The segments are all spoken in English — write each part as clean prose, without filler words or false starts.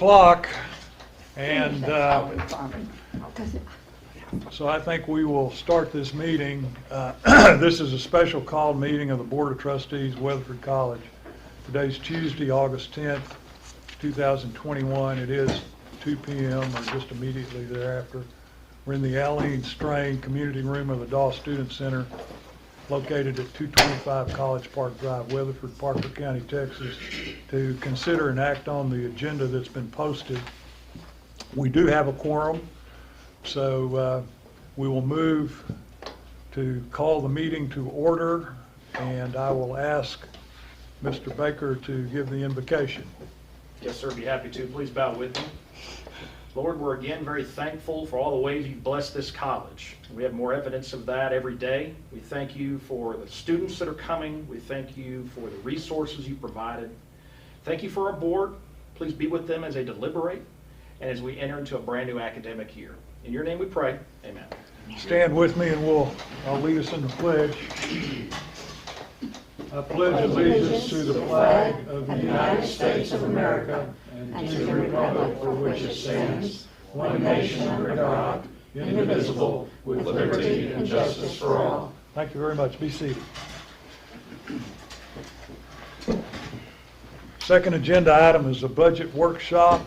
O'clock, and so I think we will start this meeting. This is a special called meeting of the Board of Trustees, Weatherford College. Today's Tuesday, August 10th, 2021. It is 2 p.m. or just immediately thereafter. We're in the Alene Strain Community Room of the Doss Student Center, located at 225 College Park Drive, Weatherford, Parker County, Texas, to consider and act on the agenda that's been posted. We do have a quorum, so we will move to call the meeting to order, and I will ask Mr. Baker to give the invocation. Yes, sir, be happy to. Please bow with me. Lord, we're again very thankful for all the ways you've blessed this college. We have more evidence of that every day. We thank you for the students that are coming. We thank you for the resources you provided. Thank you for our board. Please be with them as they deliberate and as we enter into a brand new academic year. In your name we pray, amen. Stand with me and I'll lead us in the pledge. I pledge allegiance to the flag of the United States of America and to the republic for which it stands, one nation under God, indivisible, with liberty and justice for all. Thank you very much. Be seated. Second agenda item is a budget workshop,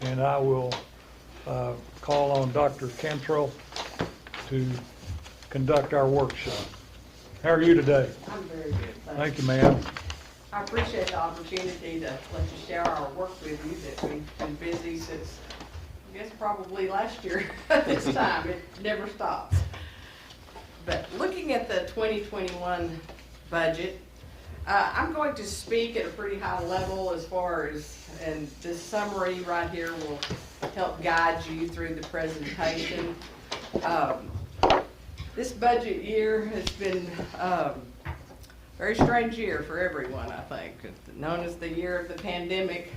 and I will call on Dr. Cantrell to conduct our workshop. How are you today? I'm very good. Thank you, ma'am. I appreciate the opportunity to let you share our work with you, that we've been busy since, I guess, probably last year at this time. It never stops. But looking at the 2021 budget, I'm going to speak at a pretty high level as far as, and this summary right here will help guide you through the presentation. This budget year has been a very strange year for everyone, I think. Known as the year of the pandemic,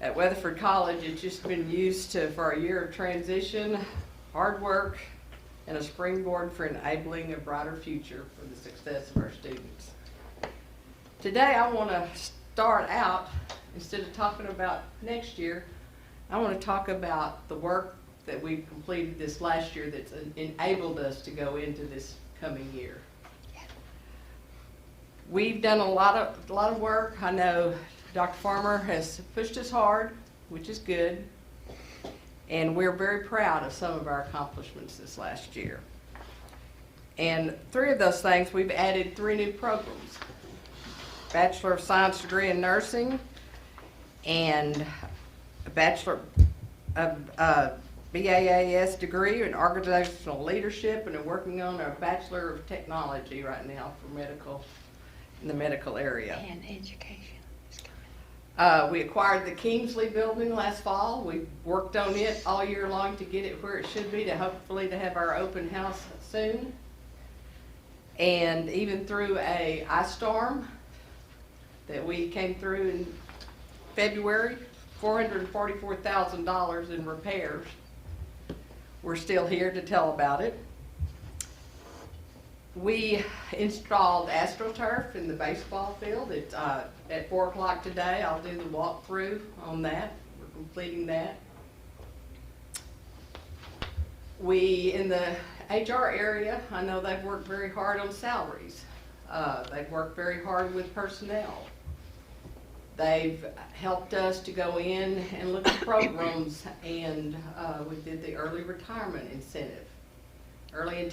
at Weatherford College, it's just been used for a year of transition, hard work, and a springboard for enabling a brighter future for the success of our students. Today, I want to start out, instead of talking about next year, I want to talk about the work that we've completed this last year that's enabled us to go into this coming year. We've done a lot of work. I know Dr. Farmer has pushed us hard, which is good, and we're very proud of some of our accomplishments this last year. And three of those things, we've added 3 new programs: Bachelor of Science degree in nursing, and a Bachelor of BAAS degree in organizational leadership, and are working on a Bachelor of Technology right now for in the medical area. And education is coming. We acquired the Kingsley building last fall. We worked on it all year long to get it where it should be, to hopefully to have our open house soon. And even through a ice storm that we came through in February, $444,000 in repairs. We're still here to tell about it. We installed AstroTurf in the baseball field. It's at 4 o'clock today. I'll do the walkthrough on that. We're completing that. We, in the HR area, I know they've worked very hard on salaries. They've worked very hard with personnel. They've helped us to go in and look at programs, and we did the early retirement incentive. Early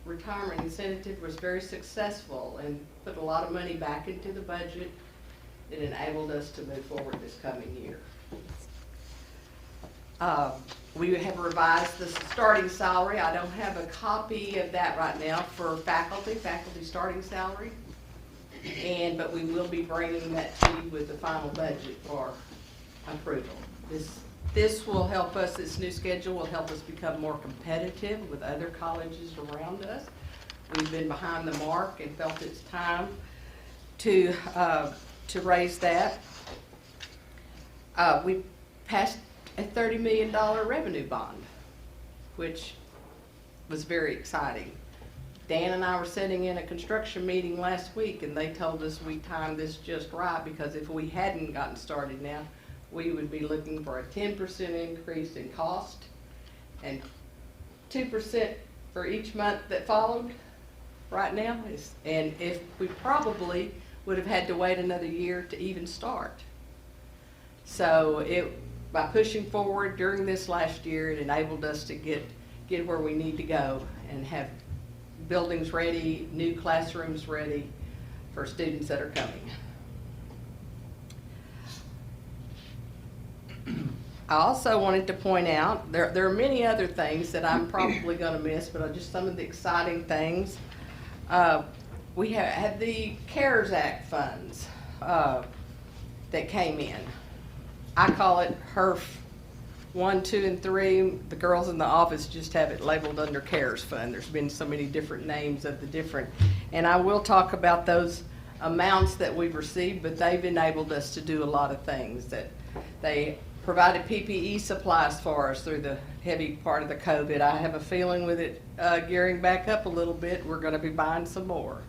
retirement incentive was very successful and put a lot of money back into the budget. It enabled us to move forward this coming year. We have revised the starting salary. I don't have a copy of that right now for faculty starting salary. But we will be bringing that to you with the final budget for approval. This will help us, this new schedule will help us become more competitive with other colleges around us. We've been behind the mark and felt it's time to raise that. We passed a $30 million revenue bond, which was very exciting. Dan and I were sitting in a construction meeting last week, and they told us we timed this just right, because if we hadn't gotten started now, we would be looking for a 10% increase in cost and 2% for each month that followed right now. And if we probably would have had to wait another year to even start. So by pushing forward during this last year, it enabled us to get where we need to go and have buildings ready, new classrooms ready for students that are coming. I also wanted to point out, there are many other things that I'm probably gonna miss, but just some of the exciting things. We had the CARES Act funds that came in. I call it HERF 1, 2, and 3. The girls in the office just have it labeled under CARES Fund. There's been so many different names of the different, and I will talk about those amounts that we've received, but they've enabled us to do a lot of things. That they provided PPE supplies for us through the heavy part of the COVID. I have a feeling with it gearing back up a little bit, we're gonna be buying some more.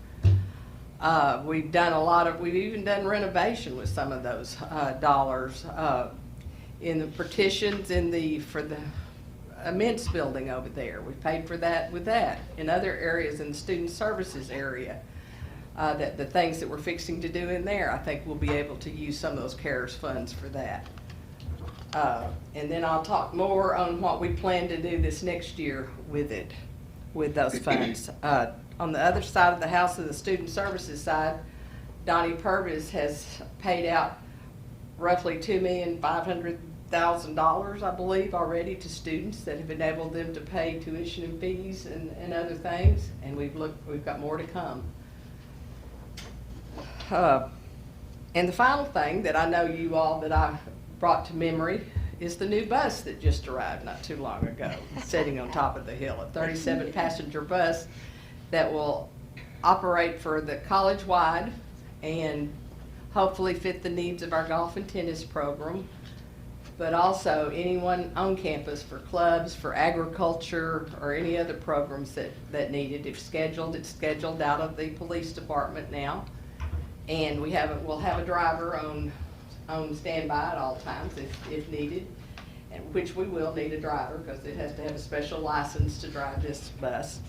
We've even done renovation with some of those dollars in the partitions for the immense building over there. We paid for that with that. In other areas in the student services area, that the things that we're fixing to do in there, I think we'll be able to use some of those CARES funds for that. And then I'll talk more on what we plan to do this next year with those funds. On the other side of the house, of the student services side, Donnie Purvis has paid out roughly $2,500,000, I believe, already to students that have enabled them to pay tuition and fees and other things, and we've got more to come. And the final thing that I know you all that I brought to memory is the new bus that just arrived not too long ago, sitting on top of the hill, a 37-passenger bus that will operate for the college-wide and hopefully fit the needs of our golf and tennis program, but also anyone on campus for clubs, for agriculture, or any other programs that need it. It's scheduled out of the police department now, and we'll have a driver on standby at all times if needed, and which we will need a driver because it has to have a special license to drive this bus.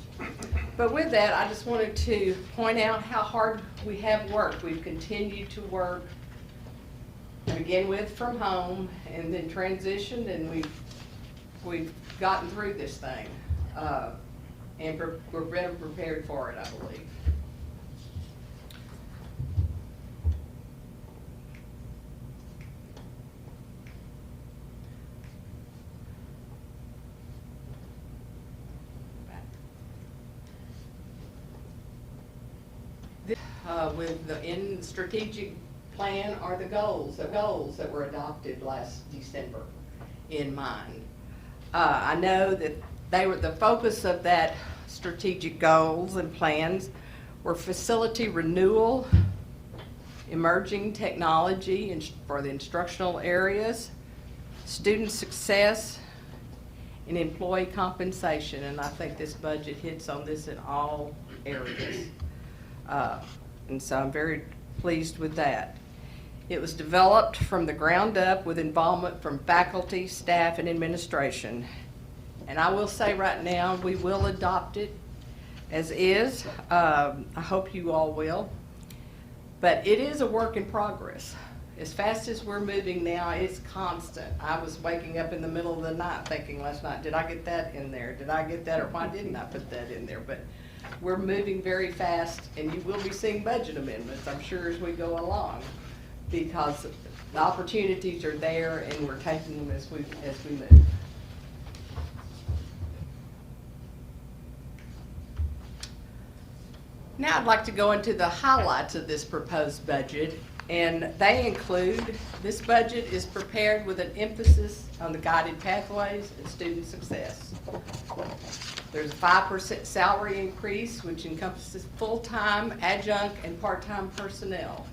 But with that, I just wanted to point out how hard we have worked. We've continued to work, to begin with from home, and then transitioned, and we've gotten through this thing, and we're better prepared for it, I believe. With the strategic plan are the goals that were adopted last December in mind. I know that the focus of that strategic goals and plans were facility renewal, emerging technology for the instructional areas, student success, and employee compensation. And I think this budget hits on this in all areas. And so I'm very pleased with that. It was developed from the ground up with involvement from faculty, staff, and administration. And I will say right now, we will adopt it as is. I hope you all will. But it is a work in progress. As fast as we're moving now, it's constant. I was waking up in the middle of the night thinking last night, did I get that in there? Did I get that, or why didn't I put that in there? But we're moving very fast, and you will be seeing budget amendments, I'm sure, as we go along, because the opportunities are there, and we're taking them as we move. Now I'd like to go into the highlights of this proposed budget, and they include, this budget is prepared with an emphasis on the guided pathways and student success. There's a 5% salary increase, which encompasses full-time, adjunct, and part-time personnel.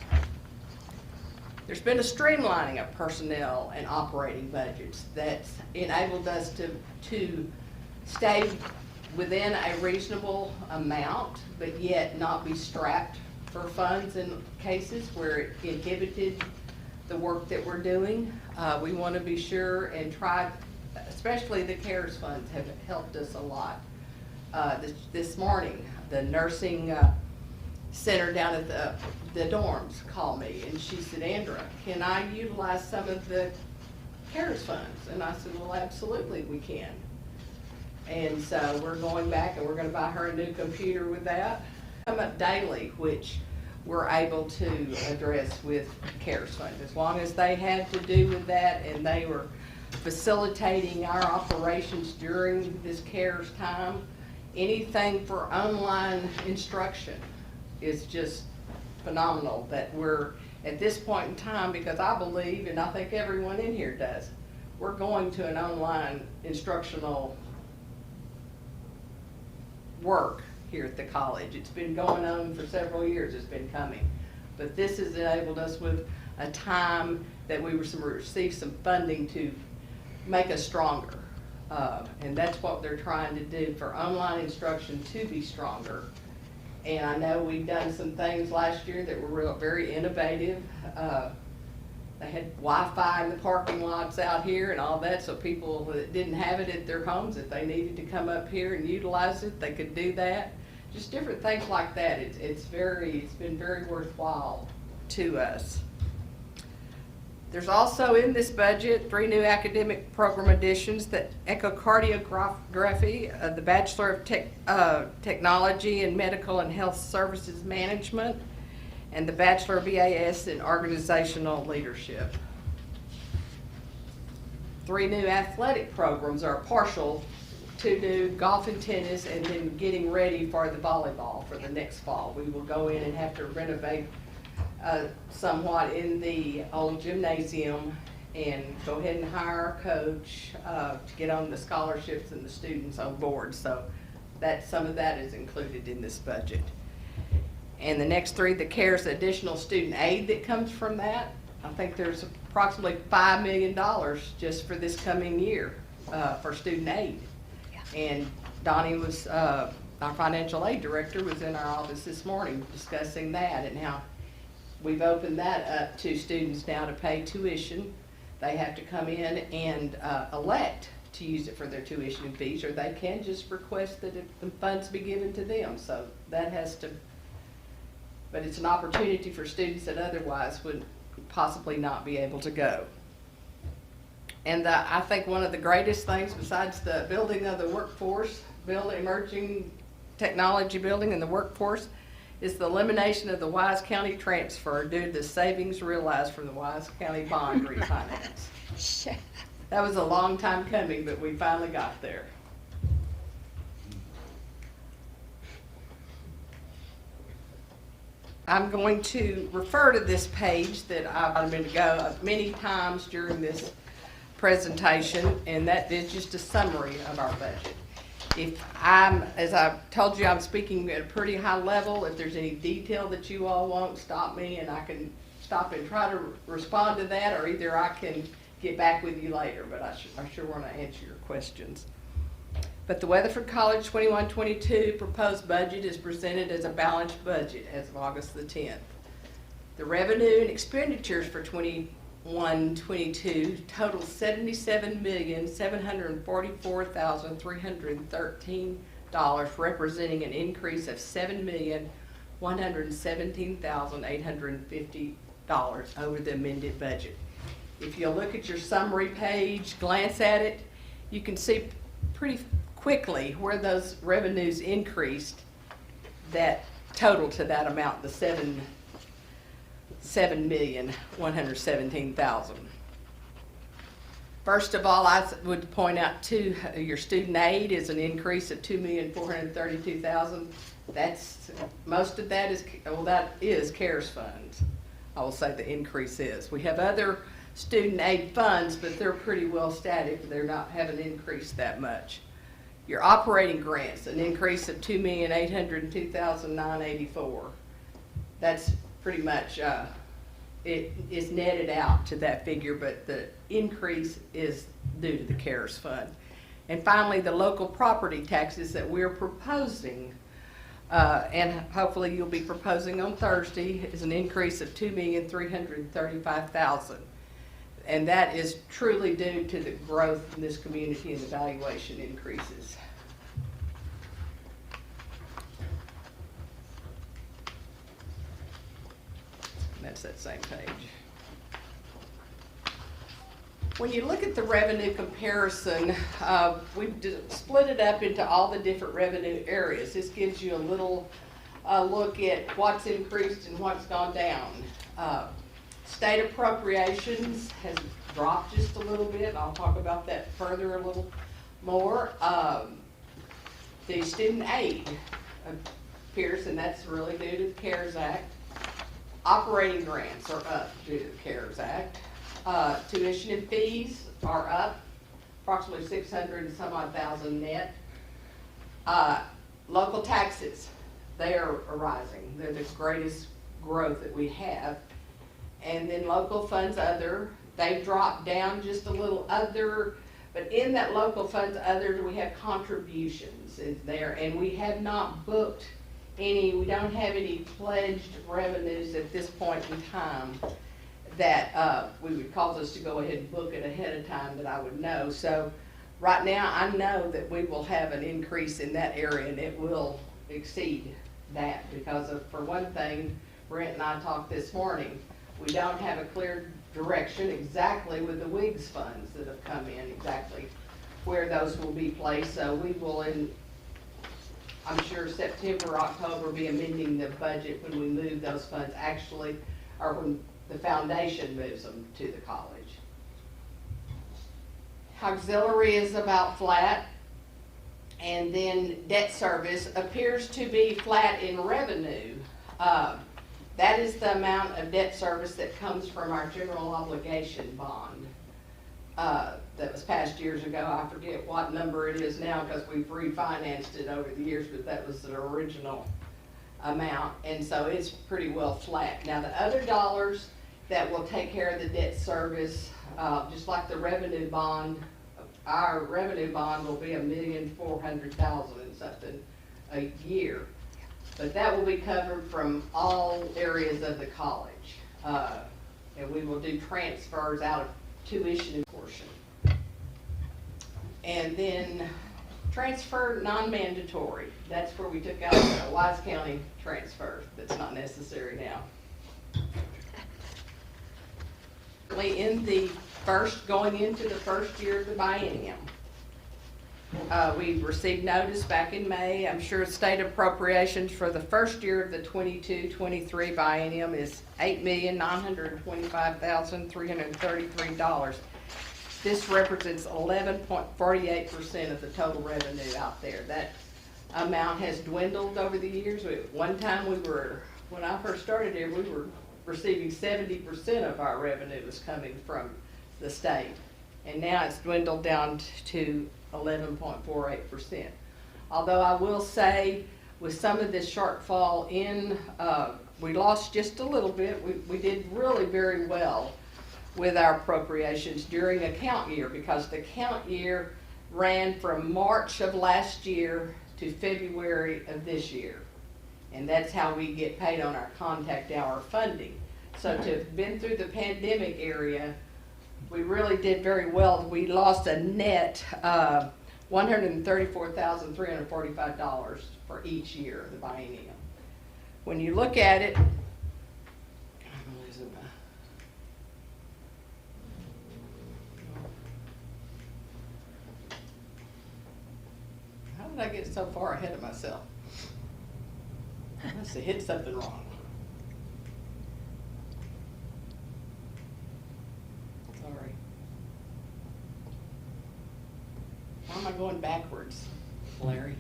There's been a streamlining of personnel and operating budgets that's enabled us to stay within a reasonable amount, but yet not be strapped for funds in cases where it inhibited the work that we're doing. We want to be sure and try, especially the CARES funds have helped us a lot. This morning, the nursing center down at the dorms called me, and she said, Andra, can I utilize some of the CARES funds? And I said, well, absolutely we can. And so we're going back and we're going to buy her a new computer with that. Come up daily, which we're able to address with CARES funds. As long as they had to do with that and they were facilitating our operations during this CARES time, anything for online instruction is just phenomenal that we're at this point in time, because I believe, and I think everyone in here does, we're going to an online instructional work here at the college. It's been going on for several years, it's been coming. But this has enabled us with a time that we received some funding to make us stronger. And that's what they're trying to do for online instruction, to be stronger. And I know we've done some things last year that were very innovative. They had Wi-Fi in the parking lots out here and all that, so people that didn't have it at their homes, if they needed to come up here and utilize it, they could do that. Just different things like that. It's been very worthwhile to us. There's also in this budget 3 new academic program additions: the echocardiography, the Bachelor of Technology in Medical and Health Services Management, and the Bachelor of BAS in Organizational Leadership. 3 new athletic programs are partial, 2 new golf and tennis, and then getting ready for the volleyball for the next fall. We will go in and have to renovate somewhat in the old gymnasium and go ahead and hire a coach to get on the scholarships and the students on board. So some of that is included in this budget. And the next 3, the CARES additional student aid that comes from that. I think there's approximately $5 million just for this coming year for student aid. And Donnie was, our financial aid director, was in our office this morning discussing that and how we've opened that up to students now to pay tuition. They have to come in and elect to use it for their tuition fees, or they can just request that the funds be given to them. So that has to, but it's an opportunity for students that otherwise would possibly not be able to go. And I think one of the greatest things, besides the building of the workforce, emerging technology building and the workforce, is the elimination of the Wise County transfer due to the savings realized from the Wise County bond refinance. That was a long time coming, but we finally got there. I'm going to refer to this page that I've been to go many times during this presentation, and that is just a summary of our budget. As I told you, I'm speaking at a pretty high level. If there's any detail that you all want, stop me and I can stop and try to respond to that, or either I can get back with you later, but I sure want to answer your questions. But the Weatherford College 21-22 proposed budget is presented as a balanced budget as of August the 10th. The revenue and expenditures for 21-22 total $77,744,313, representing an increase of $7,117,850 over the amended budget. If you'll look at your summary page, glance at it, you can see pretty quickly where those revenues increased that total to that amount, the $7,117,000. First of all, I would point out too, your student aid is an increase of $2,432,000. That's, most of that is, well, that is CARES funds. I will say the increase is. We have other student aid funds, but they're pretty well static. They're not, haven't increased that much. Your operating grants, an increase of $2,802,984. That's pretty much, it is netted out to that figure, but the increase is due to the CARES fund. And finally, the local property taxes that we're proposing and hopefully you'll be proposing on Thursday, is an increase of $2,335,000. And that is truly due to the growth in this community and the valuation increases. And that's that same page. When you look at the revenue comparison, we've split it up into all the different revenue areas. This gives you a little look at what's increased and what's gone down. State appropriations has dropped just a little bit, and I'll talk about that further a little more. The student aid appears, and that's really due to the CARES Act. Operating grants are up due to the CARES Act. Tuition and fees are up approximately 600 and some odd thousand net. Local taxes, they are rising. They're the greatest growth that we have. And then local funds other, they've dropped down just a little other, but in that local funds other, we have contributions in there, and we have not booked any, we don't have any pledged revenues at this point in time that would cause us to go ahead and book it ahead of time that I would know. So right now, I know that we will have an increase in that area, and it will exceed that because of, for one thing, Brent and I talked this morning, we don't have a clear direction exactly with the WIGS funds that have come in, exactly where those will be placed. So we will, in, I'm sure September, October, be amending the budget when we move those funds actually, or when the foundation moves them to the college. Auxiliary is about flat, and then debt service appears to be flat in revenue. That is the amount of debt service that comes from our general obligation bond that was passed years ago. I forget what number it is now because we've refinanced it over the years, but that was the original amount, and so it's pretty well flat. Now the other dollars that will take care of the debt service, just like the revenue bond, our revenue bond will be $1,400,000 and something a year. But that will be covered from all areas of the college. And we will do transfers out of tuition portion. And then transfer non-mandatory. That's where we took out the Wise County transfer. That's not necessary now. In the going into the first year of the biennium, we received notice back in May. I'm sure state appropriations for the first year of the 22-23 biennium is $8,925,333. This represents 11.48% of the total revenue out there. That amount has dwindled over the years. One time when I first started here, we were receiving 70% of our revenue was coming from the state. And now it's dwindled down to 11.48%. Although I will say, with some of this shortfall in, we lost just a little bit. We did really very well with our appropriations during account year, because the account year ran from March of last year to February of this year. And that's how we get paid on our contact hour funding. So to have been through the pandemic area, we really did very well. We lost a net $134,345 for each year of the biennium. When you look at it, how did I get so far ahead of myself? I must have hit something wrong. Sorry. How am I going backwards, Larry?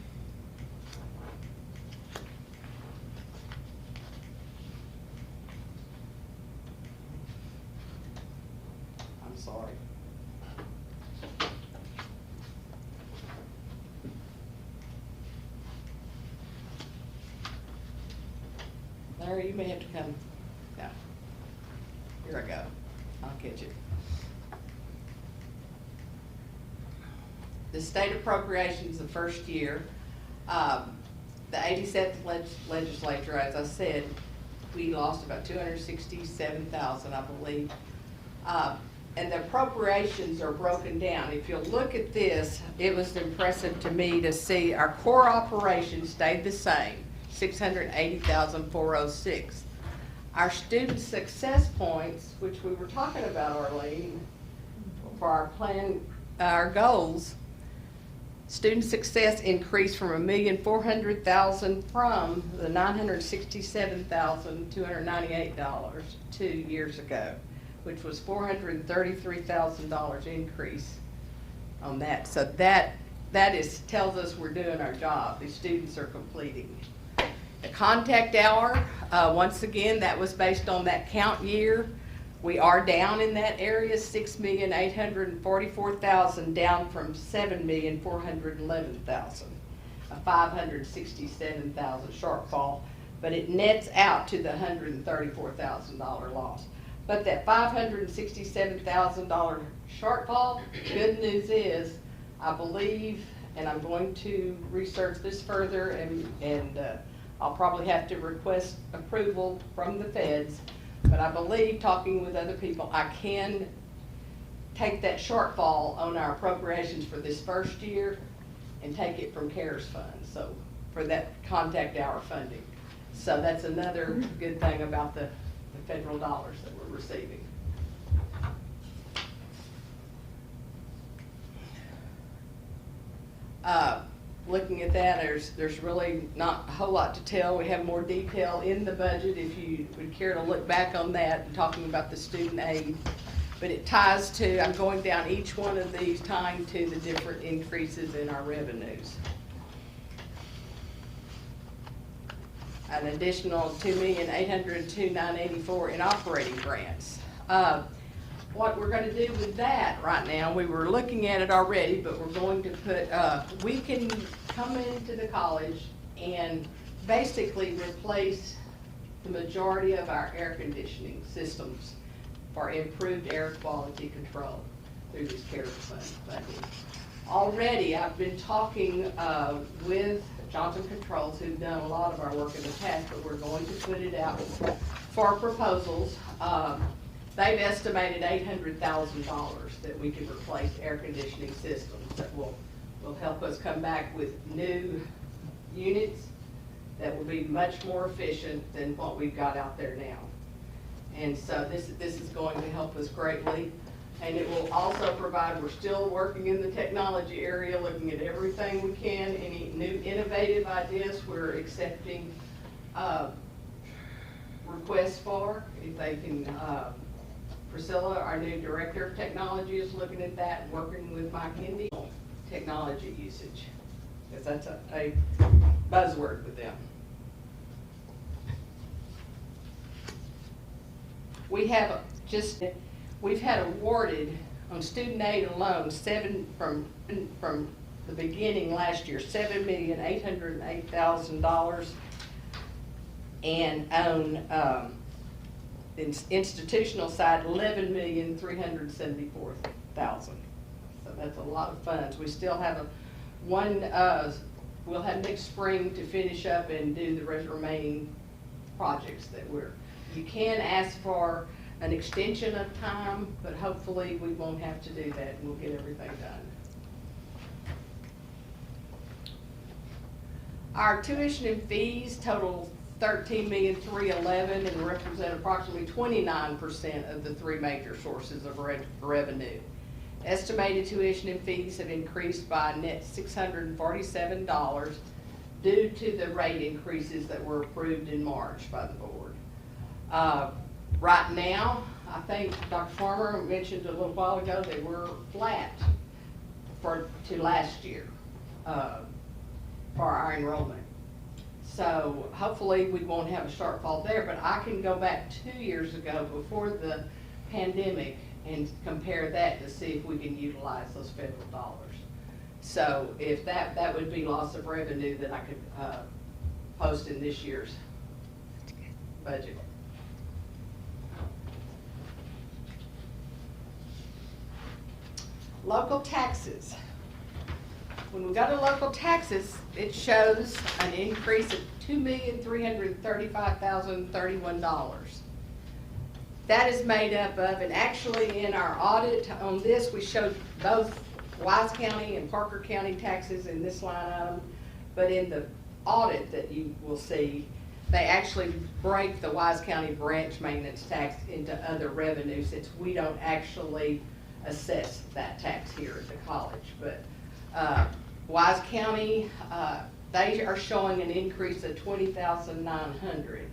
I'm sorry. Larry, you may have to come. No. Here I go. I'll catch it. The state appropriations the first year, the 87th legislature, as I said, we lost about 267,000, I believe. And the appropriations are broken down. If you look at this, it was impressive to me to see our core operations stayed the same, 680,406. Our student success points, which we were talking about, Arlene, for our plan, our goals, student success increased from $1,400,000 from the $967,298 2 years ago, which was $433,000 increase on that. So that tells us we're doing our job. These students are completing. The contact hour, once again, that was based on that count year. We are down in that area, 6,844,000, down from 7,411,000, a 567,000 shortfall, but it nets out to the $134,000 loss. But that $567,000 shortfall, good news is, I believe, and I'm going to research this further, and I'll probably have to request approval from the feds, but I believe, talking with other people, I can take that shortfall on our appropriations for this first year and take it from CARES funds, so, for that contact hour funding. So that's another good thing about the federal dollars that we're receiving. Looking at that, there's really not a whole lot to tell. We have more detail in the budget if you would care to look back on that and talking about the student aid. But it ties to, I'm going down each one of these, tying to the different increases in our revenues. An additional $2,802,984 in operating grants. What we're going to do with that right now, we were looking at it already, but we're going to put, we can come into the college and basically replace the majority of our air conditioning systems for improved air quality control through this CARES funding. Already, I've been talking with Johnson Controls, who've done a lot of our work in the past, but we're going to put it out for proposals. They've estimated $800,000 that we can replace air conditioning systems that will help us come back with new units that will be much more efficient than what we've got out there now. And so this is going to help us greatly. And it will also provide, we're still working in the technology area, looking at everything we can, any new innovative ideas we're accepting requests for, if they can. Priscilla, our new director of technology, is looking at that and working with Mike Hindy on technology usage, because that's a buzzword with them. We've had awarded on student aid alone from the beginning last year, $7,808,000, and on institutional side, $11,374,000. So that's a lot of funds. We still have we'll have next spring to finish up and do the remaining projects that you can ask for an extension of time, but hopefully we won't have to do that and we'll get everything done. Our tuition and fees total $13,311,000 and represent approximately 29% of the three major sources of revenue. Estimated tuition and fees have increased by a net $647 due to the rate increases that were approved in March by the board. Right now, I think Dr. Farmer mentioned a little while ago that we're flat to last year for our enrollment. So hopefully we won't have a shortfall there, but I can go back 2 years ago before the pandemic and compare that to see if we can utilize those federal dollars. So if that would be loss of revenue that I could post in this year's budget. Local taxes. when we go to local taxes, it shows an increase of $2,335,031. That is made up of, and actually in our audit on this, we showed both Wise County and Parker County taxes in this line item, but in the audit that you will see, they actually break the Wise County branch maintenance tax into other revenue, since we don't actually assess that tax here at the college. But Wise County, they are showing an increase of $20,900.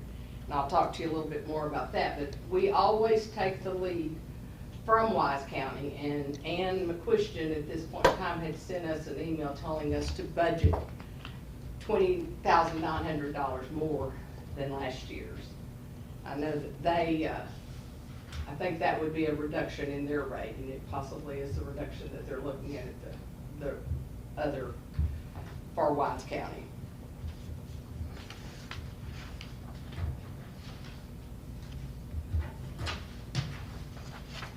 And I'll talk to you a little bit more about that, but we always take the lead from Wise County, and Ann McQuistion at this point in time had sent us an email telling us to budget $20,900 more than last year's. I know that they, I think that would be a reduction in their rate, and it possibly is the reduction that they're looking at the other for Wise County.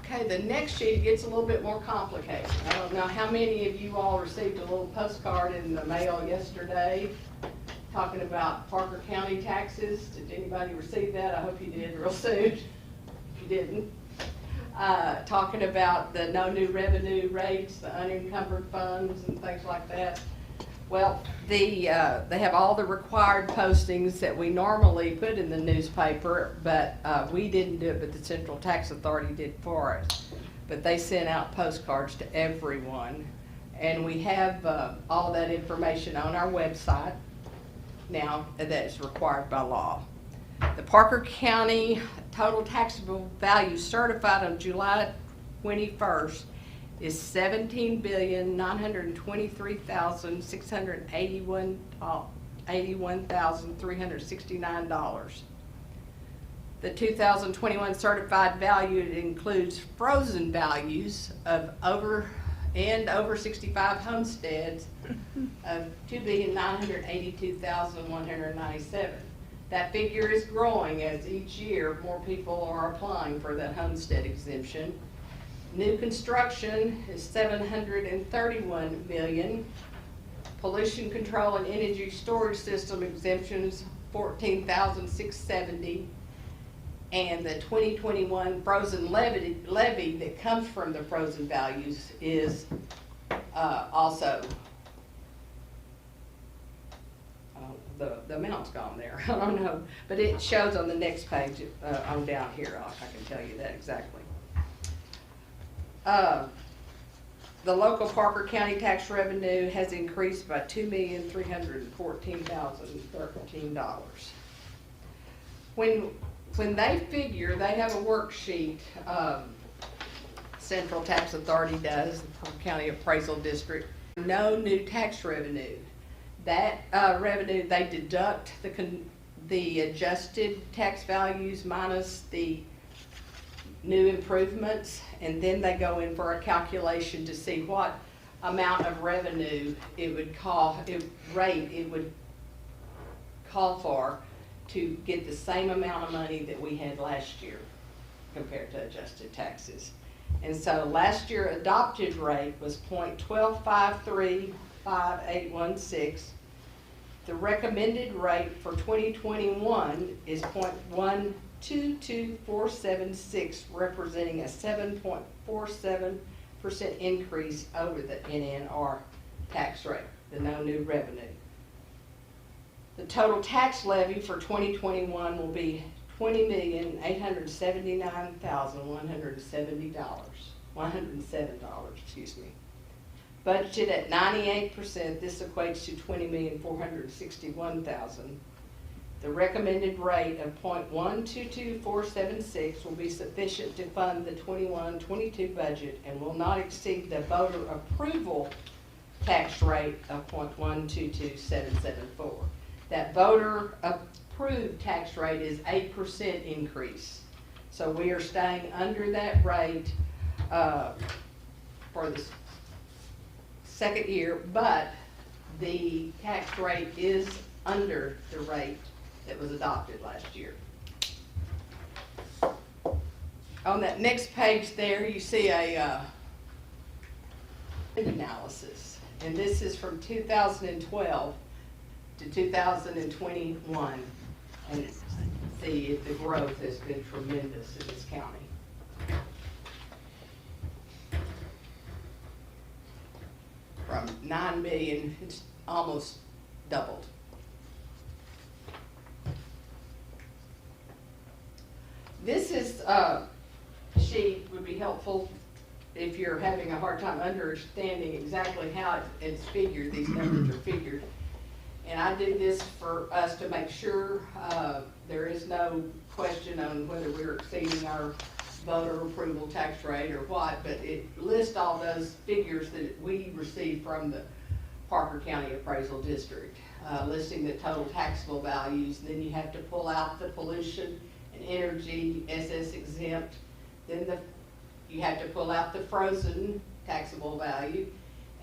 Okay, the next sheet gets a little bit more complicated. I don't know how many of you all received a little postcard in the mail yesterday talking about Parker County taxes. Did anybody receive that? I hope you did real soon. If you didn't. Talking about the no new revenue rates, the unencumbered funds and things like that. Well, they have all the required postings that we normally put in the newspaper, but we didn't do it, but the Central Tax Authority did for us. But they sent out postcards to everyone, and we have all that information on our website now that's required by law. The Parker County total taxable value certified on July 21st is $17,923,681.369. The 2021 certified value includes frozen values of over 65 homesteads of $2,982,197. That figure is growing as each year more people are applying for that homestead exemption. New construction is $731 million. Pollution control and energy storage system exemptions, $14,670. And the 2021 frozen levy that comes from the frozen values is also, the amount's gone there, I don't know. But it shows on the next page on down here, I can tell you that exactly. The local Parker County tax revenue has increased by $2,314,013. When they figure, they have a worksheet, Central Tax Authority does, the Parker County Appraisal District, no new tax revenue. That revenue, they deduct the adjusted tax values minus the new improvements, and then they go in for a calculation to see what amount of revenue it would call for to get the same amount of money that we had last year compared to adjusted taxes. And so last year adopted rate was 0.12535,816. The recommended rate for 2021 is 0.122476, representing a 7.47% increase over the NNR tax rate, the no new revenue. The total tax levy for 2021 will be $20,879,107, excuse me. Budgeted at 98%, this equates to $20,461,000. The recommended rate of 0.122476 will be sufficient to fund the 21-22 budget and will not exceed the voter approval tax rate of 0.122774. That voter approved tax rate is 8% increase. So we are staying under that rate for the second year, but the tax rate is under the rate that was adopted last year. On that next page there, you see a analysis. and this is from 2012 to 2021. And see, the growth has been tremendous in this county. From 9 million, it's almost doubled. This is, sheet would be helpful if you're having a hard time understanding exactly how it's figured, these numbers are figured. And I did this for us to make sure there is no question on whether we're exceeding our voter approval tax rate or what, but it lists all those figures that we received from the Parker County Appraisal District, listing the total taxable values. And then you have to pull out the pollution and energy SS exempt. Then you have to pull out the frozen taxable value.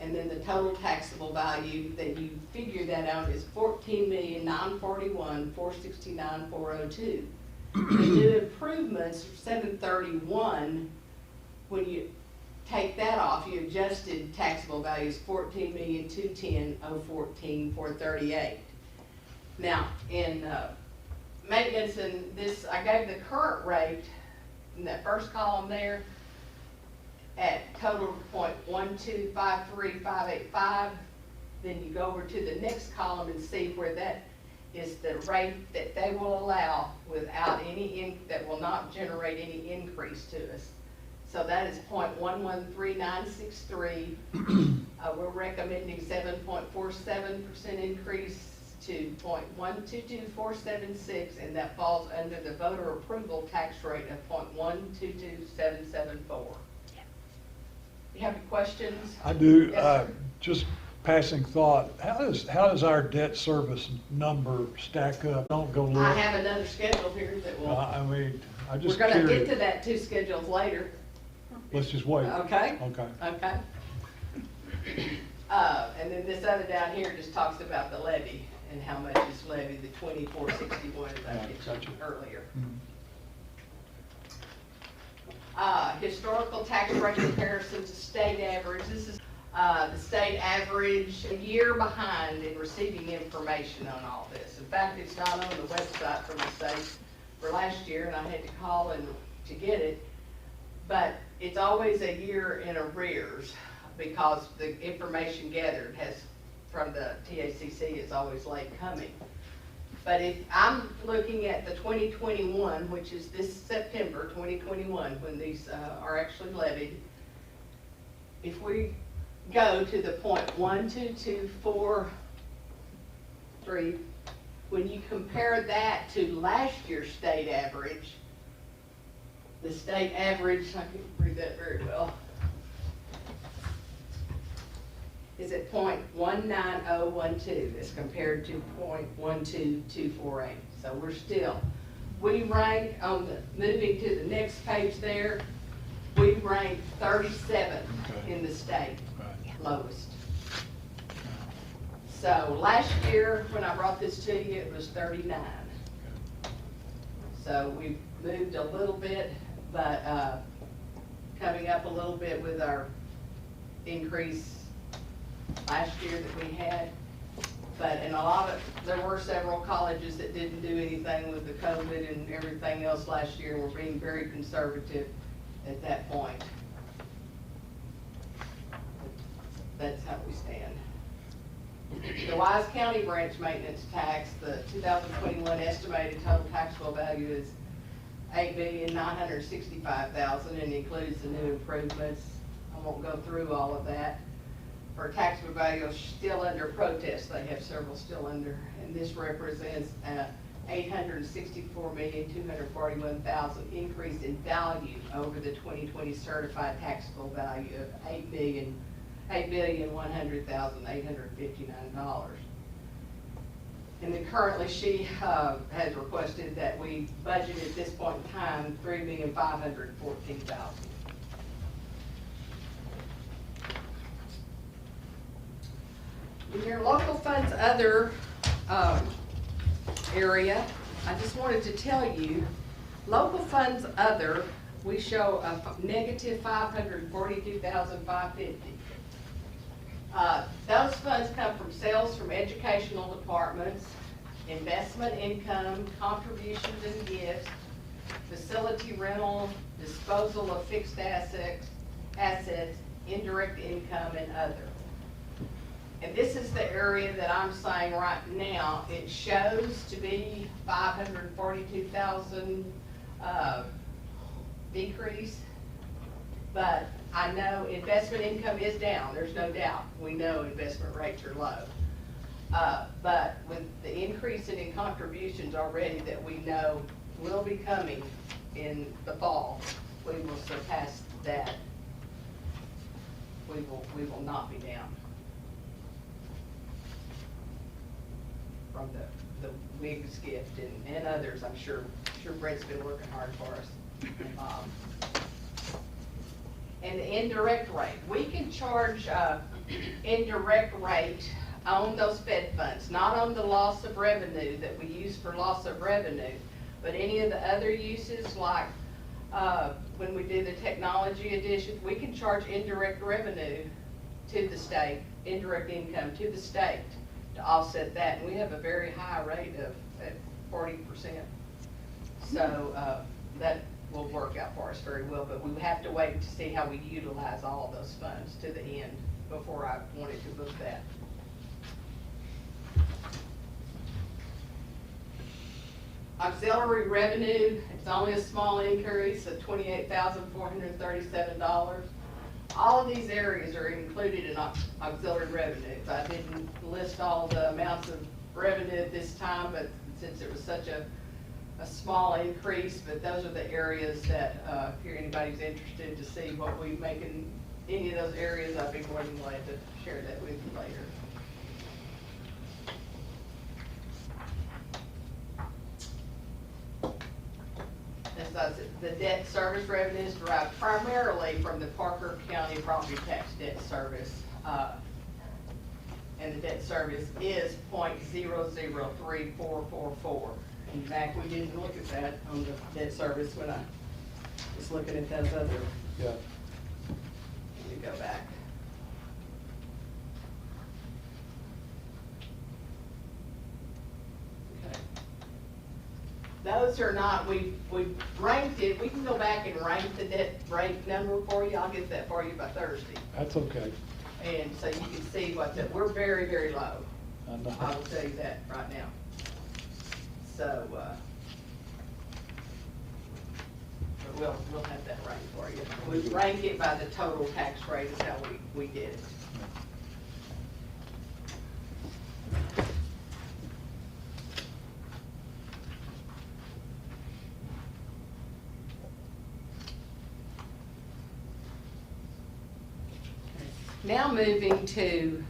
And then the total taxable value that you figure that out is $14,941,469,402. The new improvements, 731, when you take that off, you adjusted taxable values $14,210,014,438. Now, in maintenance and this, I gave the current rate in that first column there at total .1253585. Then you go over to the next column and see where that is the rate that they will allow without any, that will not generate any increase to us. So that is .113963. We're recommending 7.47% increase to .122476, and that falls under the voter approval tax rate of .122774. You have any questions? I do. Yes, sir. Just passing thought, how does our debt service number stack up? Don't go look. I have another schedule here that will, I mean, I we're just gonna get curious. to that 2 schedules later. Let's just wait. Okay? Okay. Okay. And then this other down here just talks about the levy and how much is levied, the 2461 as I mentioned earlier. Historical tax rate comparison to state average. This is the state average, a year behind in receiving information on all this. In fact, it's not on the website from the state for last year, and I had to call and to get it. But it's always a year in arrears because the information gathered from the TACC is always late coming. But if I'm looking at the 2021, which is this September 2021, when these are actually levied, if we go to the .12243, when you compare that to last year's state average, the state average, I can't read that very well, is at .19012 as compared to .12248. So we rank on moving to the next page there, we rank 37 in the state, lowest. So last year, when I brought this to you, it was 39. So we've moved a little bit, but coming up a little bit with our increase last year that we had. But in there were several colleges that didn't do anything with the COVID and everything else last year. We're being very conservative at that point. That's how we stand. The Wise County branch maintenance tax, the 2021 estimated total taxable value is $8,965,000 and includes the new improvements. I won't go through all of that. For taxable value still under protest, they have several still under, and this represents $864,241,000 increase in value over the 2020 certified taxable value of $8,100,859. And then currently she has requested that we budget at this point in time $3,514,000. In your local funds other area, I just wanted to tell you, local funds other, we show a negative $542,550. Those funds come from sales from educational departments, investment income, contributions and gifts, facility rental, disposal of fixed assets, indirect income, and other. And this is the area that I'm saying right now, it shows to be 542,000 decrease. But I know investment income is down, there's no doubt. We know investment rates are low. But with the increase in contributions already that we know will be coming in the fall, we will surpass that. We will not be down from the WIGS gift and others. I'm sure Brett's been working hard for us. And the indirect rate, we can charge indirect rate on those Fed funds, not on the loss of revenue that we use for loss of revenue, but any of the other uses like when we do the technology addition, we can charge indirect revenue to the state, indirect income to the state to offset that. And we have a very high rate of 40%. So that will work out for us very well, but we have to wait to see how we utilize all of those funds to the end before I wanted to book that. Auxiliary revenue, it's only a small increase of $28,437. All of these areas are included in auxiliary revenues. I didn't list all the amounts of revenue at this time, but since it was such a small increase, but those are the areas that, if anybody's interested to see what we make in any of those areas, I'd be more than glad to share that with you later. The debt service revenue is derived primarily from the Parker County Property Tax Debt Service. And the debt service is .003444. In fact, we didn't look at that on the debt service when I was looking at those other. Yeah. Let me go back. Okay. Those are not, we ranked it, we can go back and rank the debt rate number for you. I'll get that for you by Thursday. That's okay. And so you can see we're very, very low. I know. I will tell you that right now. So, but we'll have that ranked for you. We rank it by the total tax rate is how we did it. Now moving to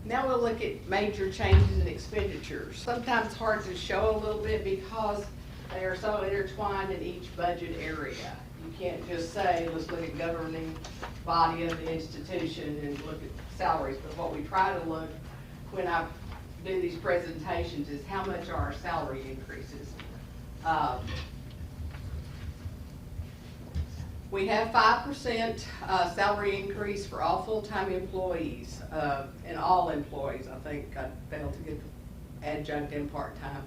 now we'll look at major changes in expenditures. Sometimes hard to show a little bit because they are so intertwined in each budget area. You can't just say, let's look at governing body of the institution and look at salaries. But what we try to look when I do these presentations is how much are our salary increases. We have 5% salary increase for all full-time employees, and all employees. I think I failed to get the adjunct and part-time.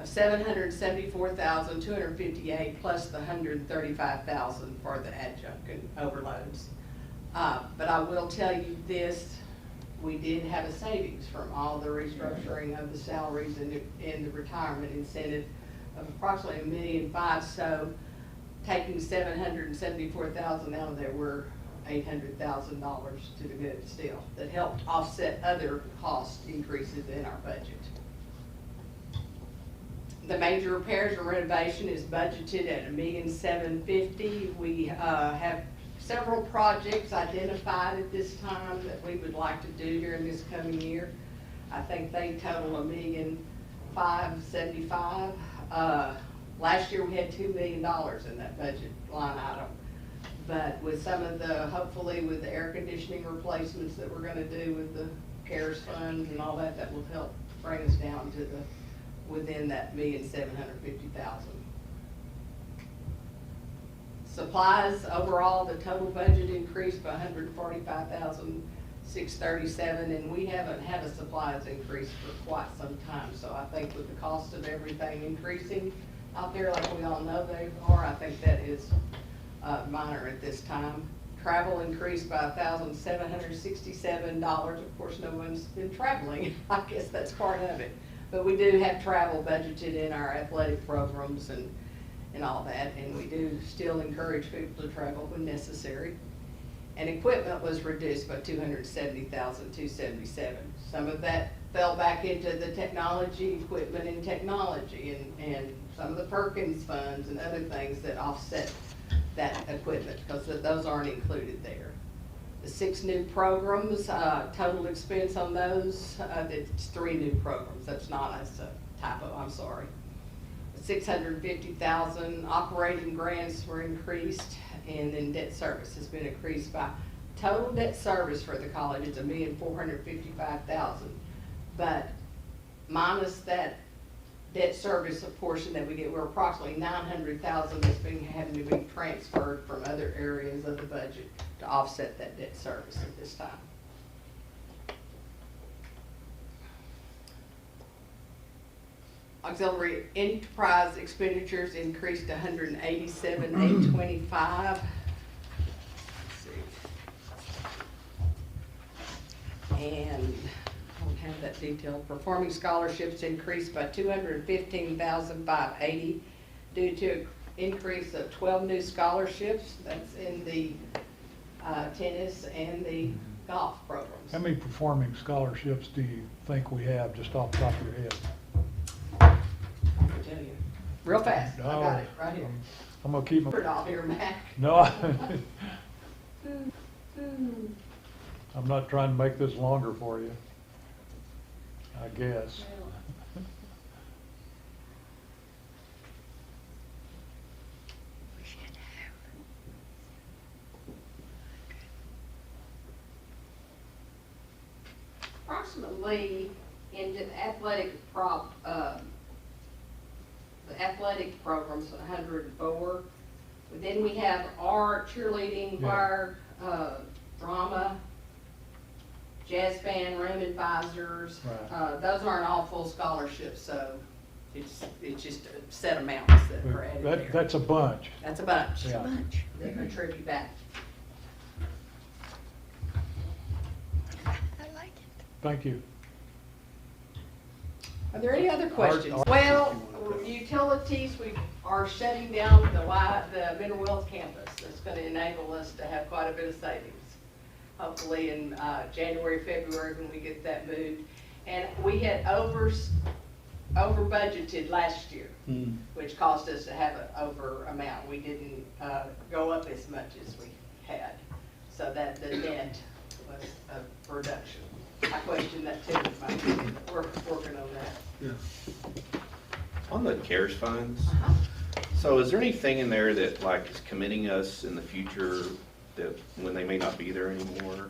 $774,258 plus the $135,000 for the adjunct and overloads. But I will tell you this, we did have a savings from all the restructuring of the salaries and the retirement incentive of approximately $1.5 million. So taking $774,000 out of there, we're $800,000 to the good still. That helped offset other cost increases in our budget. The major repairs and renovation is budgeted at $1,750,000. We have several projects identified at this time that we would like to do during this coming year. I think they total $1,575,000. Last year we had $2 million in that budget line item. But with some of the, hopefully with the air conditioning replacements that we're gonna do with the CARES funds and all that, that will help bring us down to within that $1,750,000. Supplies, overall, the total budget increased by $145,637, and we haven't had a supplies increase for quite some time. So I think with the cost of everything increasing out there, like we all know they are, I think that is minor at this time. Travel increased by $1,767. Of course, no one's been traveling. I guess that's part of it. But we do have travel budgeted in our athletic programs and all that, and we do still encourage people to travel when necessary. And equipment was reduced by $270,277. Some of that fell back into the technology, equipment and technology, and some of the Perkins funds and other things that offset that equipment, because those aren't included there. The 6 new programs, total expense on those, it's 3 new programs. That's not, that's a typo, I'm sorry. 650,000 operating grants were increased, and then debt service has been increased by, total debt service for the college is $1,455,000. But minus that debt service portion that we get, we're approximately $900,000 that's been having to be transferred from other areas of the budget to offset that debt service at this time. Auxiliary enterprise expenditures increased to $187,825. And I don't have that detail. Performing scholarships increased by $215,580 due to an increase of 12 new scholarships. That's in the tennis and the golf programs. How many performing scholarships do you think we have, just off the top of your head? I'll tell you. Real fast. I got it right here. I'm gonna keep Put it them. all here, Mac. No, I'm not trying to make this longer for you, I guess. We should have. Approximately in the athletic the athletic program's 104. But then we have art, cheerleading, Yeah. choir, drama, jazz band, room advisors. Right. Those aren't all full scholarships, so it's just a set amounts that are added there. That's a bunch. That's a bunch. Yeah. Bunch. They contribute back. I like it. Thank you. Are there any other questions? Art- Well, utilities, we are shutting down the Mineral Wells campus. That's going to enable us to have quite a bit of savings, hopefully in January, February, when we get that moved. And we had over budgeted last year, which caused us to have an over amount. We didn't go up as much as we had, so that the net was a reduction. I questioned that too, but we're working on that. On the CARES funds, so is there anything in there that like is committing us in the future that when they may not be there anymore?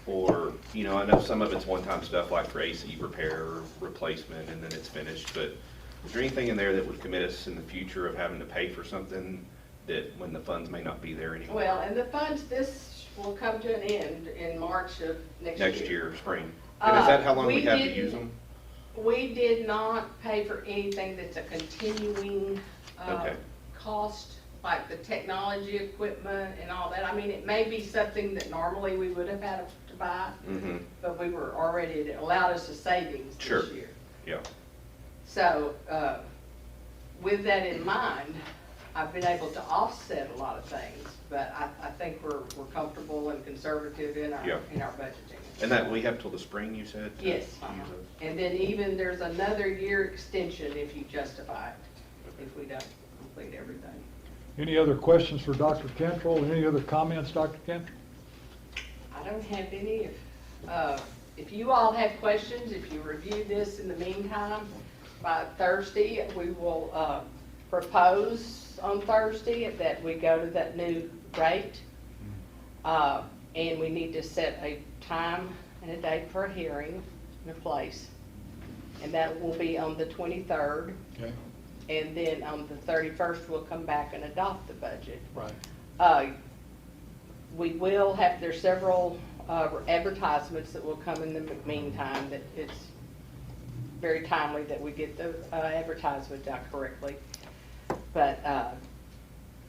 Or, you know, I know some of it's one-time stuff like for AC repair or replacement and then it's finished, but is there anything in there that would commit us in the future of having to pay for something that when the funds may not be there anymore? Well, and the funds, this will come to an end in March of next year. Next year, spring. And is that how long we have to use them? We did not pay for anything that's a continuing Okay. cost, like the technology equipment and all that. I mean, it may be something that normally we would have had to buy, Mm-hmm, but we were already, it allowed us a savings Sure. this year. yeah. So, with that in mind, I've been able to offset a lot of things, but I think we're comfortable and conservative in our, Yeah. budgeting. And that we have till the spring, you said? to Yes, use those? and then even there's another year extension if you justify it, if we don't complete everything. Any other questions for Dr. Cantrell? Any other comments, Dr. Cantrell? I don't have any. If you all have questions, if you review this in the meantime, by Thursday, we will propose on Thursday that we go to that new rate. And we need to set a time and a date for a hearing and a place. And that will be on the 23rd. Okay. and then on the 31st, we'll come back and adopt the budget. Right. We will have, there's several advertisements that will come in the meantime, that it's very timely that we get the advertisement out correctly. But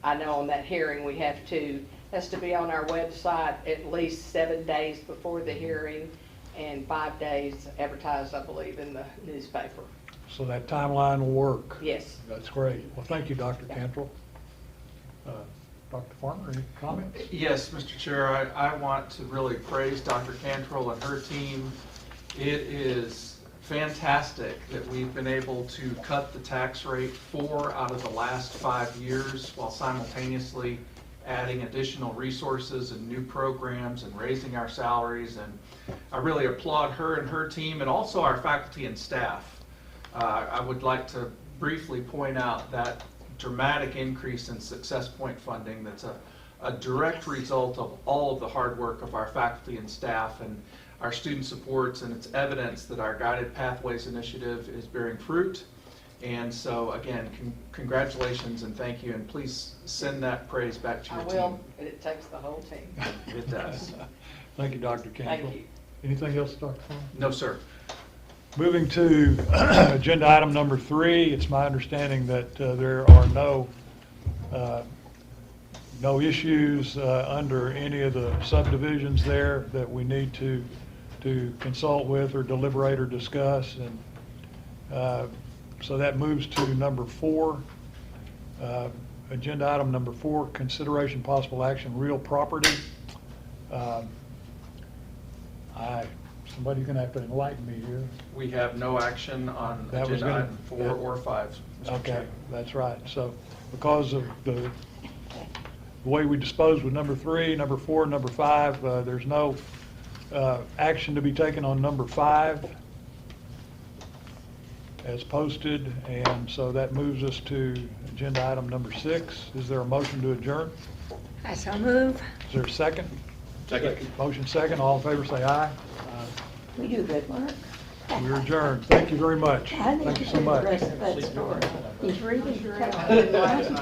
I know on that hearing, we has to be on our website at least 7 days before the hearing, and 5 days advertised, I believe, in the newspaper. So that timeline will work. Yes. That's great. Well, thank you, Dr. Cantrell. Dr. Farmer, any comments? Yes, Mr. Chair, I want to really praise Dr. Cantrell and her team. It is fantastic that we've been able to cut the tax rate 4 out of the last 5 years while simultaneously adding additional resources and new programs and raising our salaries. And I really applaud her and her team, and also our faculty and staff. I would like to briefly point out that dramatic increase in Success Point funding that's a direct result of all of the hard work of our faculty and staff and our student supports, and it's evidence that our Guided Pathways initiative is bearing fruit. And so again, congratulations and thank you, and please send that praise back to your I team. will, and it takes the whole team. It does. Thank you, Dr. Cantrell. Thank you. Anything else, Dr. Farmer? No, sir. Moving to agenda item number 3, it's my understanding that there are no issues under any of the subdivisions there that we need to consult with or deliberate or discuss. And so that moves to number 4. Agenda item number 4, consideration possible action, real property. Somebody's going to have to enlighten me here. We have no action on That was agenda gonna- item 4 or 5. Mr. Okay, Chair. that's right. So because of the way we disposed with number 3, number 4, number 5, there's no action to be taken on number 5 as posted, and so that moves us to agenda item number 6. Is there a motion to adjourn? I so move. Is there a second? Second. Motion second. All in favor, say aye. We do good work. We're adjourned. Thank you very much. I need Thank to you see so the much. rest of that story. He's really tough. I didn't like it.